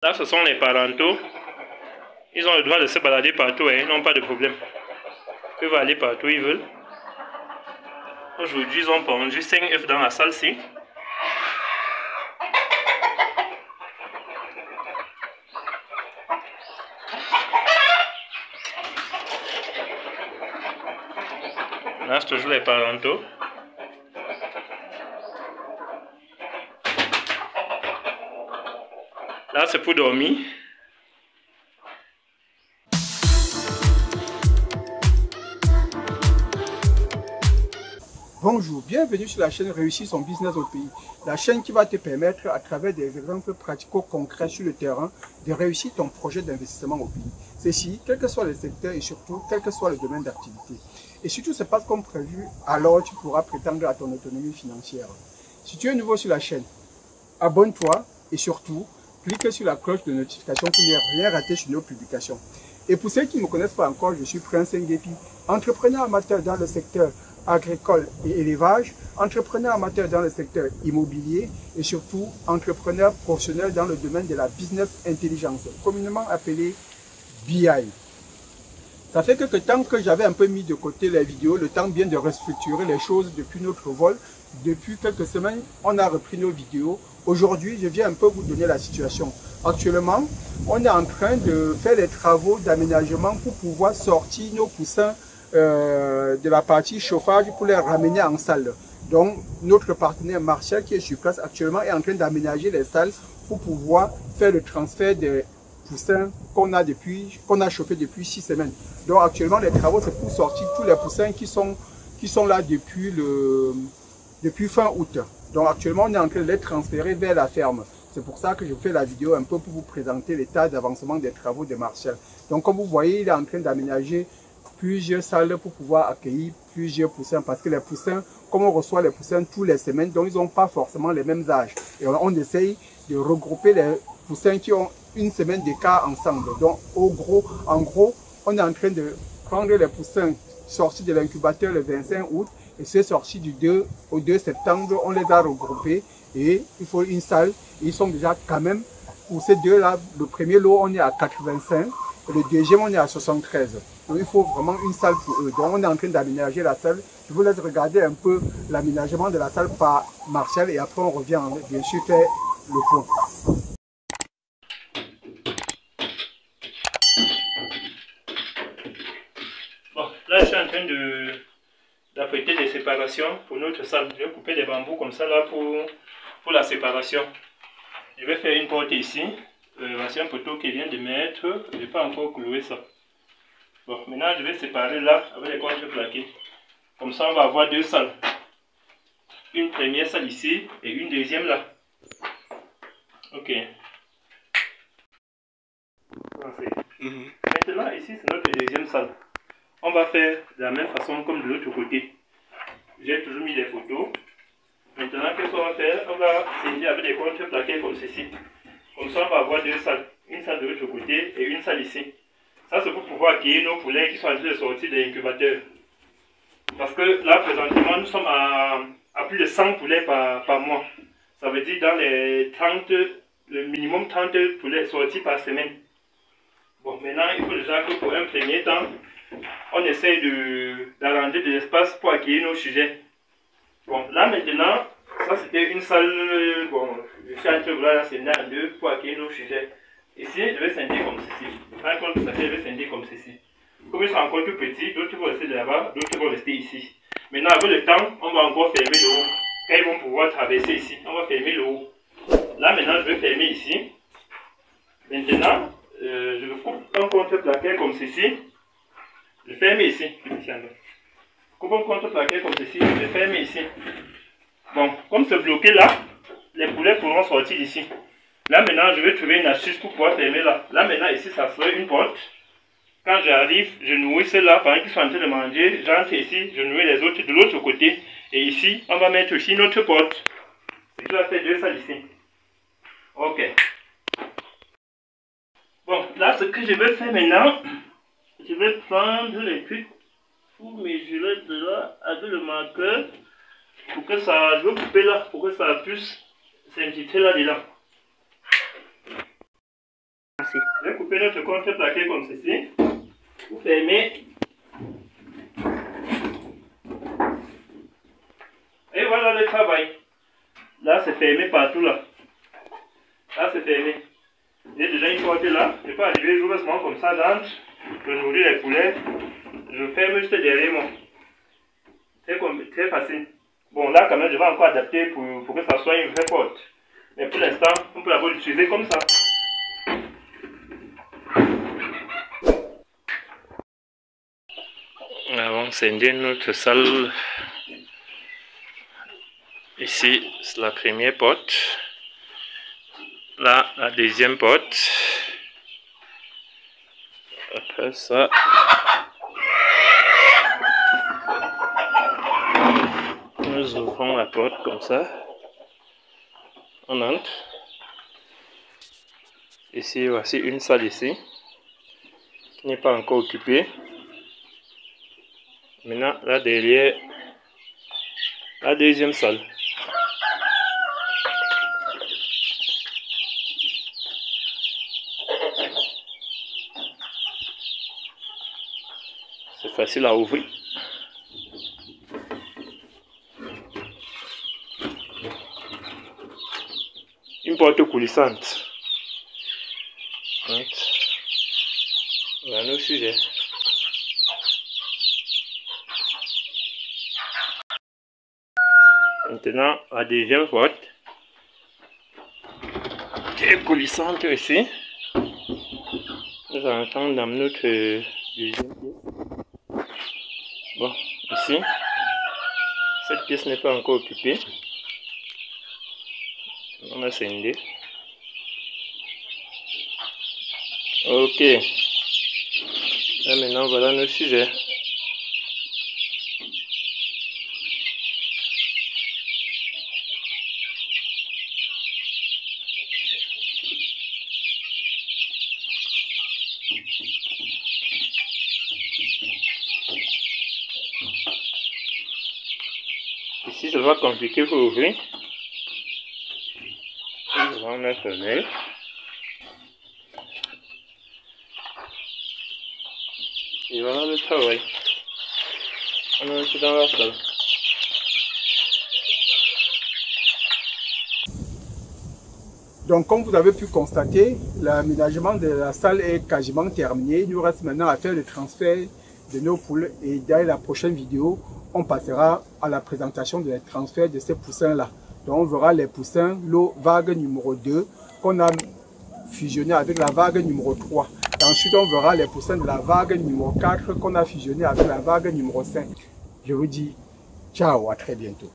Là, ce sont les parentaux. Ils ont le droit de se balader partout, hein. Ils n'ont pas de problème. Ils peuvent aller partout où ils veulent. Aujourd'hui, ils ont pondu 5 œufs dans la salle-ci. Là, c'est toujours les parentaux. Là, c'est pour dormir. Bonjour, bienvenue sur la chaîne Réussir son business au pays. La chaîne qui va te permettre, à travers des exemples pratico-concrets sur le terrain, de réussir ton projet d'investissement au pays. Ceci, quel que soit le secteur et surtout, quel que soit le domaine d'activité. Et si tout se passe comme prévu, alors tu pourras prétendre à ton autonomie financière. Si tu es nouveau sur la chaîne, abonne-toi et surtout, clique sur la cloche de notification pour ne rien rater sur nos publications. Et pour ceux qui ne me connaissent pas encore, je suis Prince Nguépi, entrepreneur amateur dans le secteur agricole et élevage, entrepreneur amateur dans le secteur immobilier et surtout entrepreneur professionnel dans le domaine de la business intelligence, communément appelé BI. Ça fait quelques temps que j'avais un peu mis de côté les vidéos, le temps bien de restructurer les choses depuis notre vol. Depuis quelques semaines, on a repris nos vidéos. Aujourd'hui, je viens un peu vous donner la situation. Actuellement, on est en train de faire les travaux d'aménagement pour pouvoir sortir nos poussins de la partie chauffage pour les ramener en salle. Donc, notre partenaire Martial qui est sur place actuellement est en train d'aménager les salles pour pouvoir faire le transfert des poussins qu'on a chauffé depuis 6 semaines. Donc, actuellement, les travaux, c'est pour sortir tous les poussins qui sont là depuis fin août. Donc, actuellement, on est en train de les transférer vers la ferme. C'est pour ça que je fais la vidéo un peu pour vous présenter l'état d'avancement des travaux de Martial. Donc, comme vous voyez, il est en train d'aménager plusieurs salles pour pouvoir accueillir plusieurs poussins parce que les poussins, comme on reçoit les poussins tous les semaines, donc ils n'ont pas forcément les mêmes âges. Et on essaye de regrouper les poussins qui ont une semaine d'écart ensemble. Donc en gros, on est en train de prendre les poussins sortis de l'incubateur le 25 août et ceux sortis du 2 au 2 septembre, on les a regroupés et il faut une salle. Ils sont déjà quand même, pour ces deux-là, le premier lot, on est à 85 et le deuxième, on est à 73. Donc il faut vraiment une salle pour eux. Donc on est en train d'aménager la salle. Je vous laisse regarder un peu l'aménagement de la salle par Martial et après on revient bien sûr faire le point. Bon, là je suis en train d'apprêter des séparations pour notre salle. Je vais couper des bambous comme ça là pour la séparation. Je vais faire une porte ici. Voici un poteau qui vient de mettre. Je n'ai pas encore cloué ça. Bon, maintenant je vais séparer là avec les contreplaqués. Comme ça on va avoir deux salles. Une première salle ici et une deuxième là. Ok. Maintenant ici c'est notre deuxième salle. On va faire de la même façon comme de l'autre côté. J'ai toujours mis des photos. Maintenant qu'est-ce qu'on va faire? On va scinder avec des contreplaqués comme ceci. Comme ça on va avoir deux salles. Une salle de l'autre côté et une salle ici. Ça, c'est pour pouvoir accueillir nos poulets qui sont en train de sortir de l'incubateur. Parce que là, présentement, nous sommes à plus de 100 poulets par mois. Ça veut dire dans les 30, le minimum 30 poulets sortis par semaine. Bon, maintenant, il faut déjà que pour un premier temps, on essaye d'arranger de l'espace pour accueillir nos sujets. Bon, là maintenant, ça c'était une salle, bon, je suis en train de vouloir scinder en deux pour accueillir nos sujets. Ici, je vais scinder comme ceci. Par contre, je vais scinder comme ceci. Comme ils sont encore tout petits, d'autres vont rester là-bas, d'autres vont rester ici. Maintenant, avec le temps, on va encore fermer le haut. Quand ils vont pouvoir traverser ici, on va fermer le haut. Là, maintenant, je vais fermer ici. Maintenant, je le coupe un contreplaqué comme ceci. Je ferme ici. Coupe un contreplaqué comme ceci, je ferme ici. Bon, comme c'est bloqué là, les poulets pourront sortir d'ici. Là maintenant, je vais trouver une astuce pour pouvoir fermer là. Là maintenant, ici, ça serait une porte. Quand j'arrive, je nourris ceux-là pendant qu'ils sont en train de manger. J'entre ici, je nourris les autres de l'autre côté. Et ici, on va mettre aussi une autre porte. Et tu vas faire deux salles ici. Ok. Bon, là, ce que je vais faire maintenant, je vais prendre les trucs pour mesurer de là avec le marqueur. Pour que ça, je vais couper là, pour que ça puisse s'infiltrer là-dedans. ceci. Je vais couper notre contreplaqué comme ceci. Vous fermez. Et voilà le travail. Là, c'est fermé partout là. Là, c'est fermé. J'ai déjà une porte là. Je peux arriver journellement comme ça, j'entre. Je nourris les poulets. Je ferme juste derrière moi. C'est très facile. Bon, là, quand même, je vais encore adapter pour que ça soit une vraie porte. Mais pour l'instant, on peut d'abord l'utiliser comme ça. Nous avons scindé notre salle. Ici, c'est la première porte. Là, la deuxième porte. Après ça, nous ouvrons la porte comme ça. On entre. Ici, voici une salle ici, qui n'est pas encore occupée. Maintenant, là derrière, la deuxième salle. C'est facile à ouvrir. Une porte coulissante. Voilà nos sujets. Maintenant, la deuxième porte, qui est coulissante ici. Nous entrons dans notre deuxième pièce. Bon, ici, cette pièce n'est pas encore occupée. On a scindé. Ok. Là maintenant, voilà nos sujets. Ici, ça va compliquer pour ouvrir. Nous allons mettre le mail. Et voilà le travail. On est dans la salle. Donc, comme vous avez pu constater, l'aménagement de la salle est quasiment terminé. Il nous reste maintenant à faire le transfert de nos poules. Et dans la prochaine vidéo, on passera à la présentation de transfert de ces poussins-là. Donc, on verra les poussins, l'eau vague numéro 2, qu'on a fusionné avec la vague numéro 3. Et ensuite, on verra les poussins de la vague numéro 4 qu'on a fusionné avec la vague numéro 5. Je vous dis ciao, à très bientôt.